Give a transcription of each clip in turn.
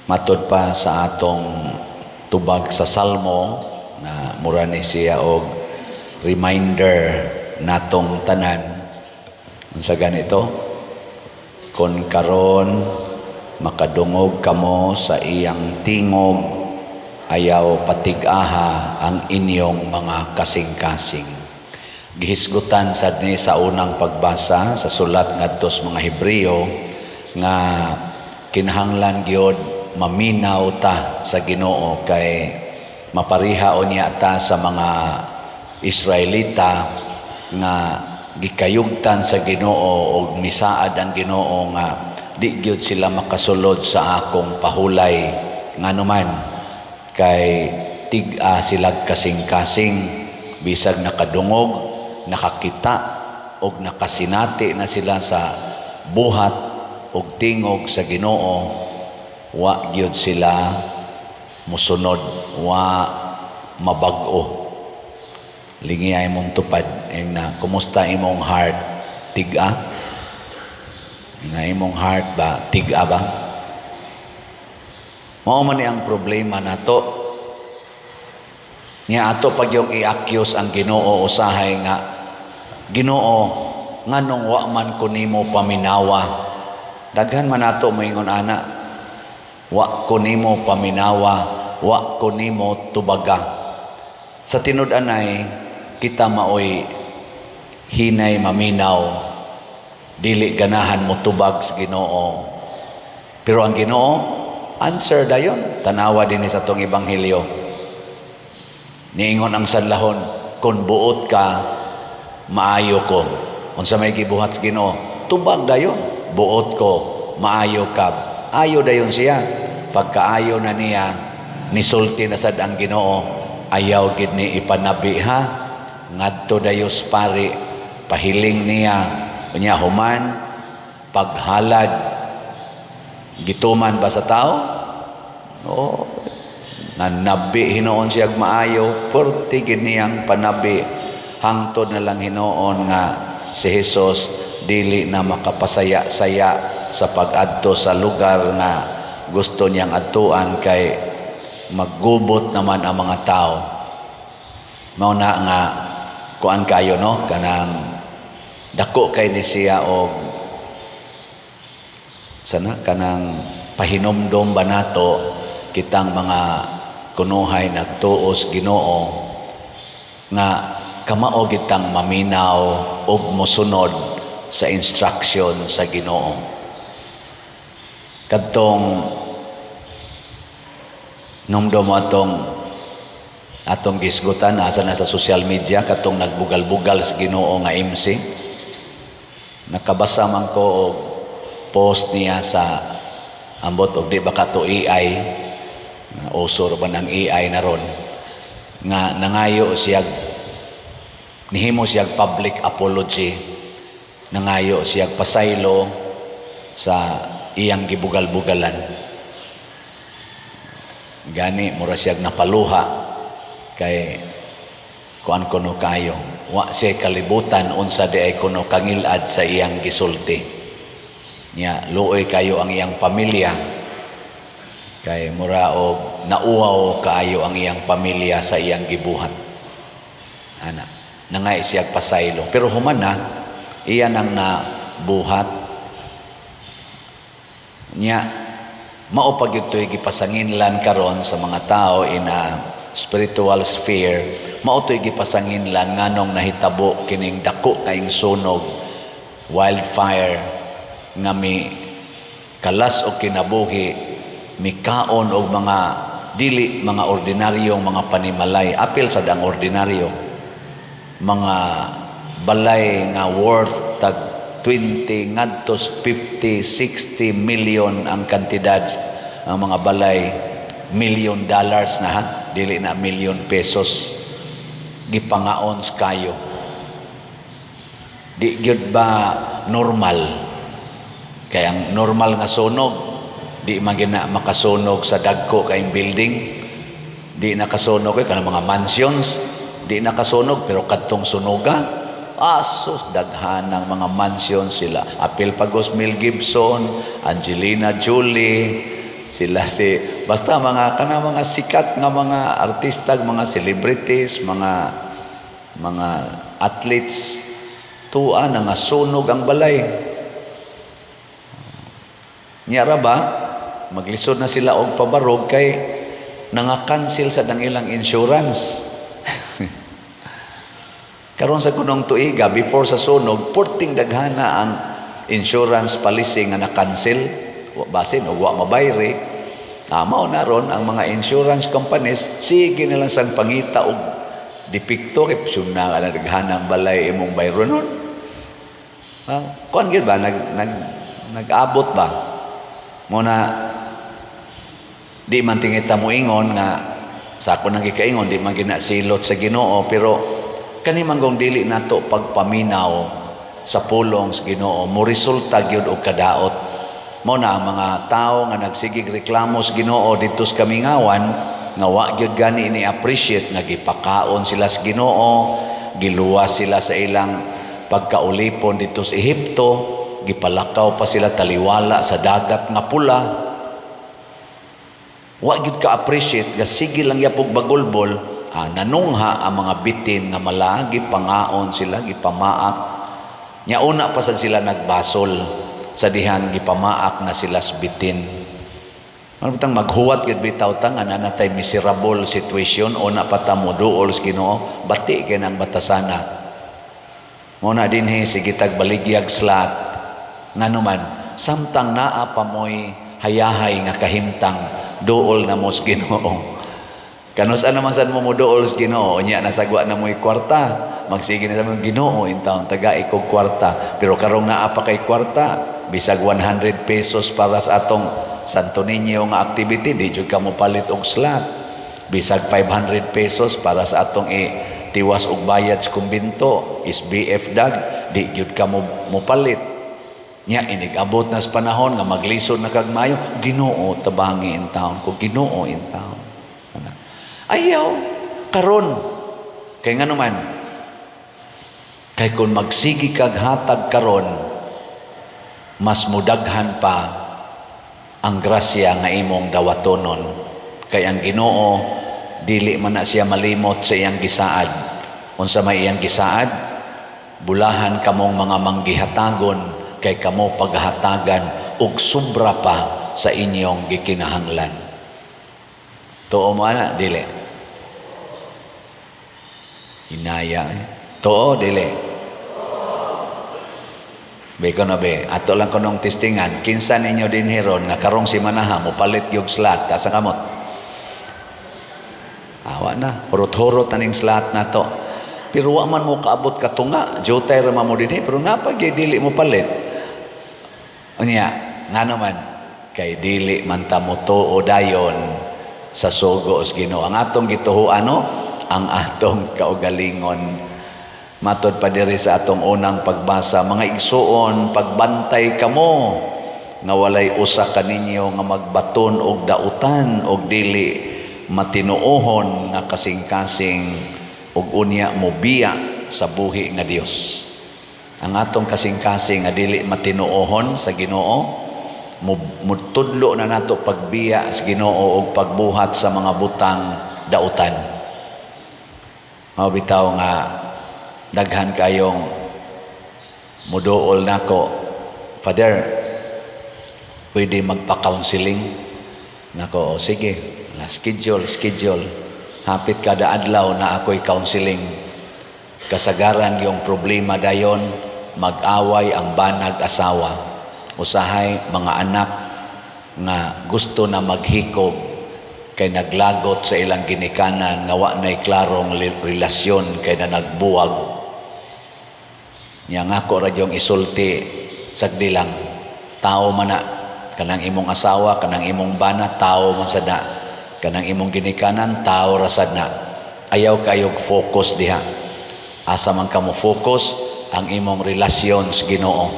Matod pa sa atong tubag sa Salmo na mura ni siya og reminder natong tanan unsa ganito, kon karon makadungog kamo sa iyang tingog, ayaw patig-aha ang inyong mga kasing-kasing. Gihisgutan sad ni sa unang pagbasa sa sulat ngadto sa mga Hebreo nga kinahanglan gyud maminaw ta sa Ginoo kay mapariha unya ta sa mga Israelita nga gikayugtan sa Ginoo og misaad ang Ginoo nga di gyud sila makasulod sa akong pahulay nganuman kay tig-a sila kasing-kasing bisag nakadungog, nakakita og nakasinati na sila sa buhat og tingog sa Ginoo, wa gyud sila musunod, wa mabag-o. Lingiyay mong tupad na kumusta imong heart, tig-a na imong heart ba tig-a ba? Mao man ni ang problema nato nya ato pag yung i-accuse ang Ginoo usahay nga Ginoo nganong wa man ko nimo paminawa. Daghan man nato moingon ana, wa ko nimo paminawa, wa ko nimo tubaga. Sa tinud-anay kita maoy hinay maminaw, dili ganahan mo tubag sa Ginoo. Pero ang Ginoo answer dayon. Tanawa din sa tong ebanghelyo. Niingon ang sanlahon, kung buot ka, maayo ko. Unsa may gibuhat sa Ginoo, tubag dayon. Buot ko, maayo ka. Ayo dayon siya. Pagkaayo na niya, nisulti na sad ang Ginoo, ayaw gid ni ipanabi ha. Ngadto dayos pari, pahiling niya, unya human, paghalad, gituman ba sa tao? Oo. Nanabi hinoon siya maayo, purti gid niyang panabi. Hangtod na lang hinoon nga si Jesus dili na makapasaya-saya sa pag-adto sa lugar nga gusto niyang adtuan kay maggubot naman ang mga tao. Mao na nga kuan kayo no, kanang dako kay ni siya og sana kanang pahinomdom ba nato kitang mga kunuhay nagtuos Ginoo nga kamao kitang maminaw ug mosunod sa instruction sa Ginoo. Kadtong nomdom atong gisgutan asa na sa social media katong nagbugal-bugal sa Ginoo nga MC. Nakabasa man ko og post niya sa ambot og di ba kato AI na usor ba ng AI na ron nga nangayo siya, nihimo siya public apology, nangayo siya pasaylo sa iyang gibugal-bugalan. Gani mura siya napaluha kay kuan kuno kayo, wa siya kalibutan unsa di ay kuno kangilad sa iyang gisulti nya. Luoy kayo ang iyang pamilya kay mura og nauwaw kaayo ang iyang pamilya sa iyang gibuhat. Ana nangay siya pasaylo pero human na iya nang nabuhat nya. Mao pag ito'y gipasanginlan karon sa mga tao in a spiritual sphere, mao to'y gipasanginlan nganong nahitabo kining dako kaing sunog, wildfire nga mi kalas o kinabuhi, mikaon og mga dili mga ordinaryong mga panimalay, apil sad ang ordinaryo, mga balay nga worth tag 20 ngadtos 50, 60 million ang kantidad ng mga balay, $1 million na ha, dili na million pesos gipangaon kayo. Di gyud ba normal? Kaya ang normal nga sunog, di man gina makasunog sa dagko kaing building, di nakasunog kay kanang mga mansions, di nakasunog pero kadtong sunoga asos daghan ng mga mansion sila. Apil pagos Mel Gibson, Angelina Jolie, sila si basta mga sikat nga mga artista, mga celebrities, mga athletes tuwa na nga sunog ang balay. Nyara ba maglisod na sila og pabarog kay nanga-cancel sa ilang insurance. Karon sa kunong tuiga before sa sunog, porting daghana ang insurance policy nga na-cancel, basin o wa mabayre. Mao na ron ang mga insurance companies, sige nilang sang pangita og depekto kay na naghanang balay imong bayro nun. Kuan gid ba nag-abot ba? Muna di man tingita mo ingon nga sa ako nang gikaingon di man ginasilot sa Ginoo, pero kani manggong dili nato pagpaminaw sa pulong sa Ginoo mo resulta gyud og kadaot. Mao na ang mga tao nga nagsigig reklamo sa Ginoo dito sa Kamingawan nga wa gyud gani ni appreciate nga gipakaon sila sa Ginoo, giluwas sila sa ilang pagkaulipon dito sa Ehipto, gipalakaw pa sila taliwala sa dagat nga pula. Wa gyud ka appreciate nga sige lang yapog bagulbol, nanungha ang mga bitin nga malagi pangaon sila gipamaak. Nya una pa sad sila nagbasol sa dihang gipamaak na sila sa bitin. Ano bitang maghuwat gid bitaw ta nga nanatay miserable situation o na patamo duol sa Ginoo, bati kay nang batasana. Mo na dinhi sige tag baligyag slat nganuman samtang naa pa moy hayahay nga kahimtang duol na mo sa Ginoo. Kanus ano man sad mo duol sa Ginoo, nya nasagwa na mo'y kwarta. Magsige na sa mga Ginoo in taon taga iko kwarta. Pero karong naa pa kay kwarta, bisag 100 pesos para sa atong Santo Niño nga activity, di jud ka mo palit og slot. Bisag 500 pesos para sa atong tiwas og bayad sa kumbinto, SBF dag, di jud ka mo palit. Nya inigabot na sa panahon nga maglisod na kag maayo, Ginoo tabangi in taon ko, Ginoo in taon. Ayaw karon kay ngano man kay kun magsigi kag hatag karon mas mudaghan pa ang grasya nga imong dawatonon kay ang Ginoo dili man na siya malimot sa iyang gisaad. Unsa may iyang gisaad, bulahan kamong mga manggihatagon kay kamo paghatagan og sobra pa sa inyong gikinahanglan. Tuo mo ana dili? Hinaya. Tuo dili? Be ko na be, ato lang ko nung testingan, kinsa ninyo din hiron nga karong si manaha mo palit yung slot sa kamot. Awa na, hurot-hurot na ning slot na to. Pero wa man mo kaabot katunga, jotay ra mo din pero napagay dili mo palit. Unya, ngano man kay dili man ta mo tuo dayon sa sugo sa Ginoo. Ang atong gituhuan ang atong kaugalingon. Matod pa diri sa atong unang pagbasa, mga igsuon, pagbantay kamo nga walay usa kaninyo nga magbaton og dautan og dili matinuohon nga kasing-kasing og unya mobiya sa buhi nga Dios. Ang atong kasing-kasing nga dili matinuohon sa Ginoo, mutudlo na nato pagbiya sa Ginoo og pagbuhat sa mga butang dautan. Mabitaw nga daghan kayong muduol nako, Father, pwede magpa-counseling nako. Sige, schedule hapit kada adlaw na ako'y counseling. Kasagaran yung problema dayon, mag-away ang banag asawa, usahay mga anak nga gusto na maghikob kay naglagot sa ilang ginikanan nga wa nay klarong relasyon kay na nagbuwag. Nya ngako ra yung isulti sagdi lang, tao man na kanang imong asawa, kanang imong bana, tao man sad na, kanang imong ginikanan, tao ra sad na. Ayaw kayog focus diha. Asa man kamo focus ang imong relasyon sa Ginoo,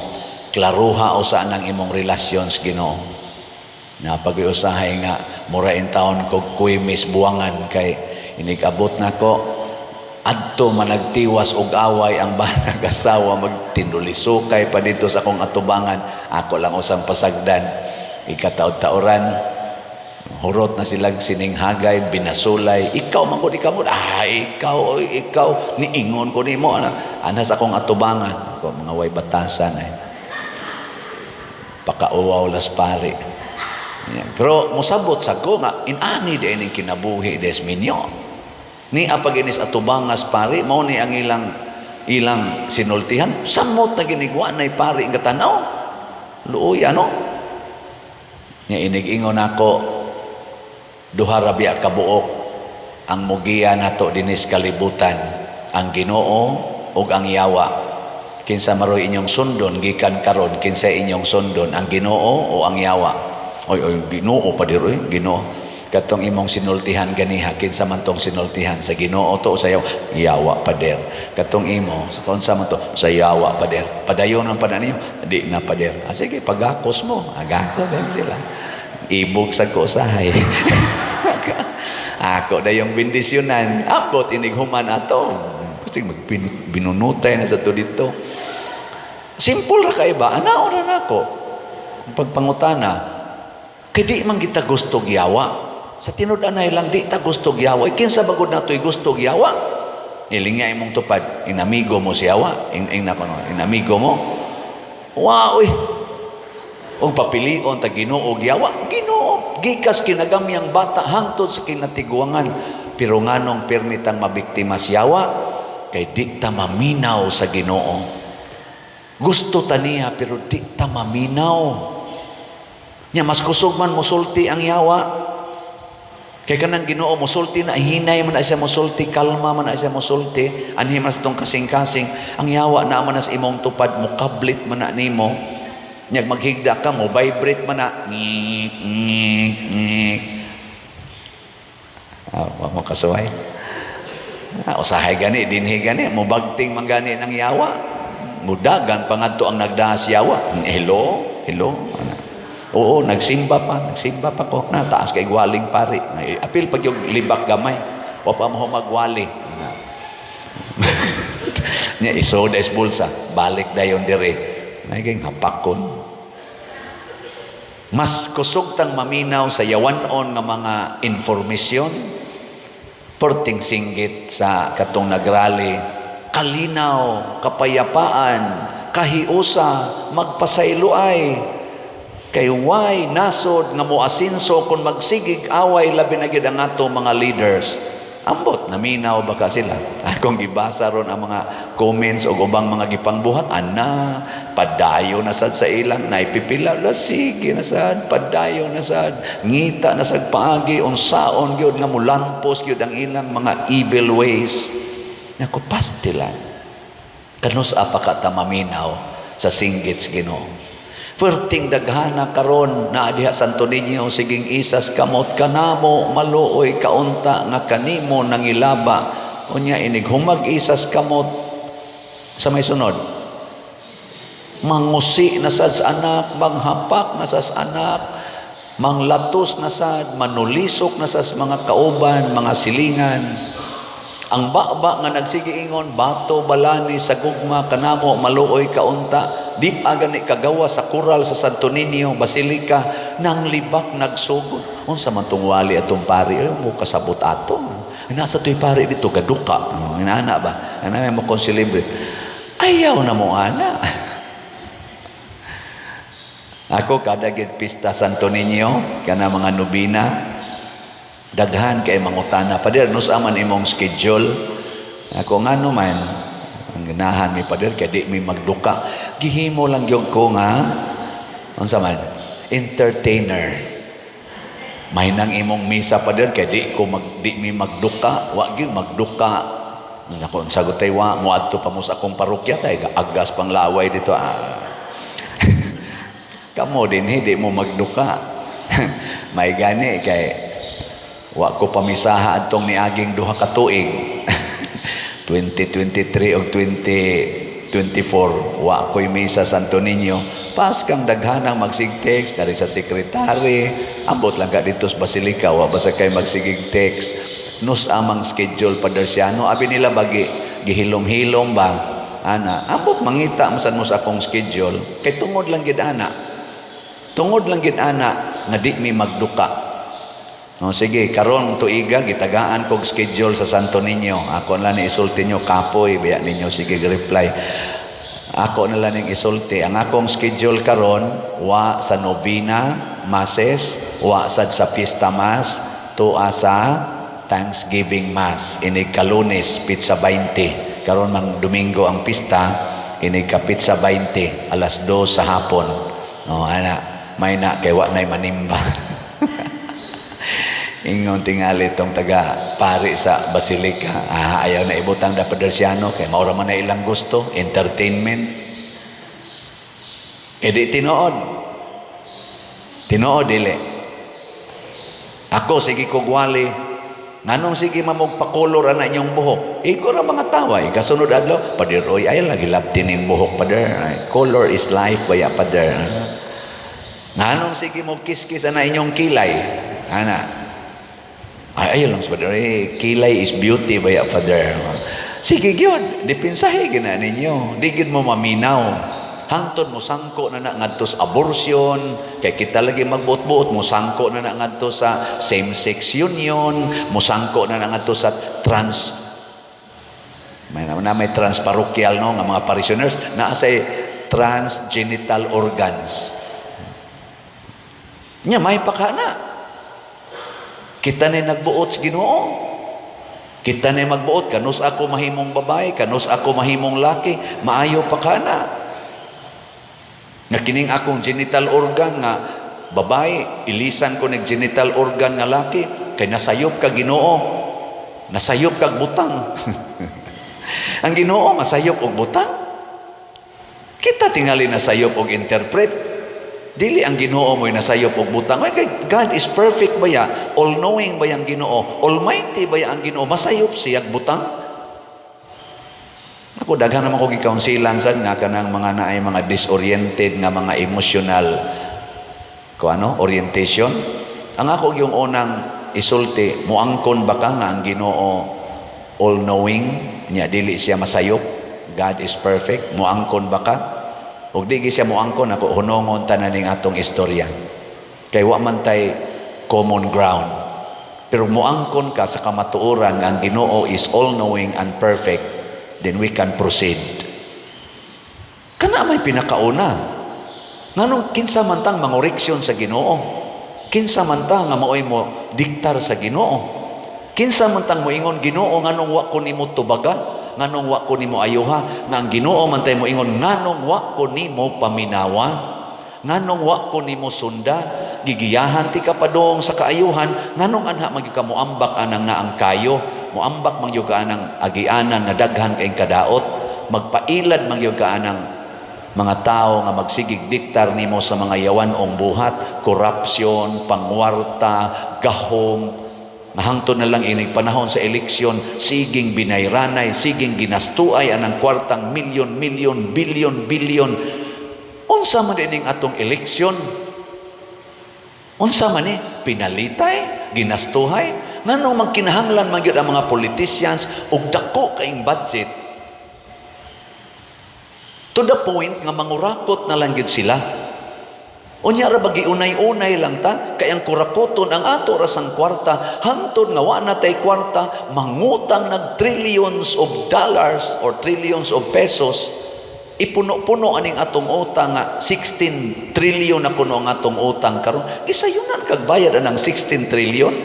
klaruha usa nang imong relasyon sa Ginoo. Na pag-iusahay nga mura in taon ko kuy misbuangan kay inigabot nako adto managtiwas og away ang banag asawa, magtindulisukay pa dito sa akong atubangan, ako lang usang pasagdan ikataod-taoran Hurot na silang sininghagay, binasulay. Ikaw, mangod, ikaw mo. Ikaw, oy, ikaw. Niingon ko ni mo. Anas akong atubangan. Ako, mga way batasan. Pakauwaw las pari. Yan. Pero musabot sa ko nga, inani din yung kinabuhi des minyo. Ni apag inis atubangas pari, mao ni ang ilang sinultihan. Samot na ginigwa na pari nga tanaw. Luoy, ano? Nga inig-ingon ako, duha ra biya kabuok ang mugiya nato dinis kalibutan, ang Ginoo ug ang yawa. Kinsa maroy inyong sundon gikan karon, kinsa inyong sundon, ang Ginoo o ang yawa? Oy Ginoo pa diroy, Ginoo. Katong imong sinultihan ganiha, kinsa man tong sinultihan, sa Ginoo to o sa yawa? Yawa pa der. Katong imo sa konsa man to, sa yawa pa der. Padayon ang pananiyo, di na pa der. Sige, pagakos mo, agako din sila. Ibog sa kusahay. Ako na yung bendisyonan. Abot inighuman ato. Kasi binunutay na sa to dito. Simple ra kay ba? Anaon ra nako. Pagpangutana. Kay di man kita gusto giyawa. Sa tinud-anay lang di ta gusto giyawa. Kinsa bagod natoy gusto giyawa? Ilinga imong tupad. Inamigo mo si yawa. Inamigo mo. Wow, o papilion ta Ginoo giyawa, Ginoo gikas kinagamyang bata hangtod sa kinatiguangan, pero nganong permitang mabiktima siyawa kay di ta maminaw sa Ginoo. Gusto ta niya pero di ta maminaw nya. Mas kusog man musulti ang yawa kay kanang Ginoo, musulti na hinay man na siya musulti, kalma man na siya musulti, anhi man sa tong kasing-kasing. Ang yawa na man sa imong tupad, mukablit man na nimo. Nyag maghigda ka mo, vibrate man na. Wag mo kasuway. Usahay gani, dinhi gani, mubagting man gani ng yawa. Mudagan pangadto ang nagdaas yawa. Hello. Oo, nagsimba pa ko. Na taas kay gwaling pari. Apil pag yung libak gamay. O pa mo magwali. Nya isoda is bulsa. Balik dayon dire. Naging hapakon. Mas kusog tang maminaw sa yawanon nga mga informasyon. Porting singgit sa katong nagrali. Kalinaw, kapayapaan, kahiusa, magpasayloay. Kay why nasod nga moasinso kung magsigig away labi na gid ang ato mga leaders. Ambot, naminaw baka sila. Akong gibasa ron ang mga comments o ubang mga gipangbuhat, padayo na sad sa ilang, naipipila, sige na sad, padayo na sad, ngita na sad paagi, unsaon gyud nga mulampos gyud ang ilang mga evil ways. Naku, pastilan. Kanus apaka ta maminaw sa singgit sa Ginoo. Perting daghana karon na diha Santo Niño, siging isas kamot kanamo maluoy kaunta nga kanimo nangilaba. Unya inig humag isas kamot sa may sunod. Mangusi na sad sa anak, manghapak na sa anak, manglatos na sad, manulisok na sa mga kauban, mga silingan. Ang baba nga nagsigiingon, bato balani sa gugma kanamo maluoy kaunta. Di pa gani kagawa sa kural sa Santo Niño Basilica nang libak nagsugod. Unsa man tong wali atong pari mo kasabot ato. Nasa toy pari dito gaduka. Inaana ba? Ana mo kon-celebrate. Ayaw na mo ana. Ako kada gid pista Santo Niño kana mga nobina daghan kay mangutana pader nus aman imong schedule. Ako ngano man ang ganahan mi pader kay di mi magduka. Gihimo lang gyud ko nga unsa man entertainer. May nang imong misa pader kay di mi magduka, wa gyud magduka. Nako sagot tay wa mo adto pa mo sa akong parokya kay agas pang laway dito. Kamo din hindi mo magduka. May gani kay wa ko pamisaha adtong niaging duha ka tuig. 2023 o 2024 wa ko'y misa Santo Niño. Pas kang daghanang magsig-text kari sa sekretary, ambot lang ka dito sa Basilica, wa basta kay magsigig text. Nus amang schedule padersiano, abi nila bagi gihilom-hilom ba? Ana, ambot mangita mo sa akong schedule. Kay tungod lang gid ana. Tungod lang gid ana nga di mi magduka. No, sige, karon tuiga gitagaan kog schedule sa Santo Niño. Ako na ni isulti nyo kapoy, biya ninyo sige reply. Ako na lang ning isulti. Ang akong schedule karon wa sa novena, masses, wa sad sa Fiesta Mass, tuwa sa Thanksgiving Mass. Inig Kalunes, Pizza 20. Karon mang Domingo ang pista, inig ka Pizza 20, alas 2 sa hapon. No, ana, may na kay wa nay manimba. Ingon tingali itong taga-pari sa Basilica. Ayaw na ibutang da Padersiano kay maura man na ilang gusto, entertainment. E di tinuod. Tinuod dili. Ako sige kugwali. Nganong sige mamugpakolor ana inyong buhok? Iko ra mga tawa. Ikasunod adlaw, Pader, oy, ay lagi labtin ning buhok, Pader. Color is life, baya, Pader. Nganong sige mo kiskis ana inyong kilay? Ana. Ayaw lang, Father. Kilay is beauty, baya, Father. Sige, yun. Dipinsahe, gina ninyo. Di gid mo maminaw. Hangtod mo sangko na ngadto sa abortion. Kaya kita lagi magbuot-buot. Mo sangko na ngadto sa same-sex union. Mo sangko na ngadto sa may transparochial, no, nga mga parishioners. Naasay transgenital organs. Nya, may paka na. Kita na nagbuot sa Ginoo. Kita na magbuot, kanus ako mahimong babae, kanus ako mahimong laki, maayo pa ka na. Nga kining akong genital organ nga babae, ilisan ko ng genital organ nga laki, kay nasayop ka Ginoo. Nasayop kag butang. Ang Ginoo masayop og butang. Kita tingali nasayop og interpret. Dili ang Ginoo mo'y nasayop og butang. Ay, kay God is perfect ba ya? All-knowing ba yang Ginoo? Almighty ba ya ang Ginoo? Masayop siya butang? Ako, daghan naman ko gikaunsilan sad nga kanang mga naay mga disoriented nga mga emotional orientation. Ang ako yung unang isulti, muangkon ba ka nga ang Ginoo all-knowing? Nya, dili siya masayop. God is perfect. Muangkon ba ka? Ug di siya moangkon ako hunongon tanan ning atong istorya. Kay wa man tay common ground. Pero moangkon ka sa kamatuoran nga ang Ginoo is all-knowing and perfect, then we can proceed. Kana may pinakauna. Nganong kinsa man tang mangoreksyon sa Ginoo? Kinsa man ta nga maoy mo diktar sa Ginoo? Kinsa man tang moingon Ginoo nganong wa ko nimo tubaga? Nganong wa ko nimo ayuha, nga ang Ginoo man tay mo ingon nganong wa ko nimo paminawa, nganong wa ko nimo sunda, gigiyahan ti kapadong sa kaayuhan, nganong anha magyud ka moambak anang naang kayo, moambak magyud ka anang agianan nga daghan kay kadaot, magpailad magyud ka anang mga tao nga magsigig diktar nimo sa mga yawanong buhat, korupsyon, pangwarta, gahom. Nahangtod na lang inig panahon sa eleksyon, siging binayranay, siging ginastuay anang kwartang milyon, bilyon. Unsa man ining atong eleksyon? Unsa man pinalitay, ginastuhay? Nganong magkinahanglan man gyud ang mga politicians og dako kaing budget? To the point nga mangurakot na lang gyud sila. Unya ra bagi unay-unay lang ta kay ang kurakoton ang ato rasang kwarta hangtod nga wa na tay kwarta mangutang nag trillions of dollars or trillions of pesos ipuno-puno aning atong utang nga 16 trillion na kuno ang atong utang karon isayunan kag bayad anang 16 trillion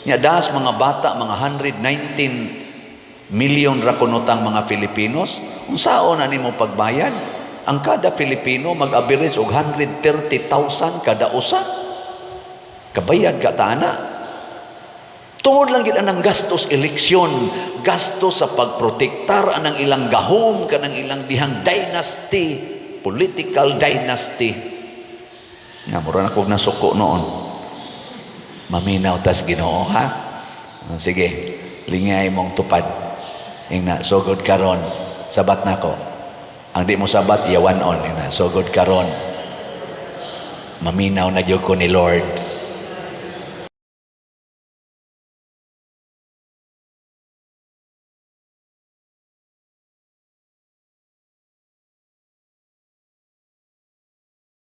nya das mga bata mga 119 million ra kuno tang mga Filipinos unsaon ani mo pagbayad? Ang kada Filipino mag-average og 130,000 kada usa. Kabayad ka taana. Tungod lang gid anang gastos eleksyon, gastos sa pagprotektar anang ilang gahom kanang ilang dihang dynasty, political dynasty. Nga mura na kog nasuko noon. Maminaw tas Ginoo ha. Sige, lingay mong tupad. Ingna sugod karon sabat nako. Ang di mo sabat, yawan on. So good karon. Maminaw na gyud ko ni Lord.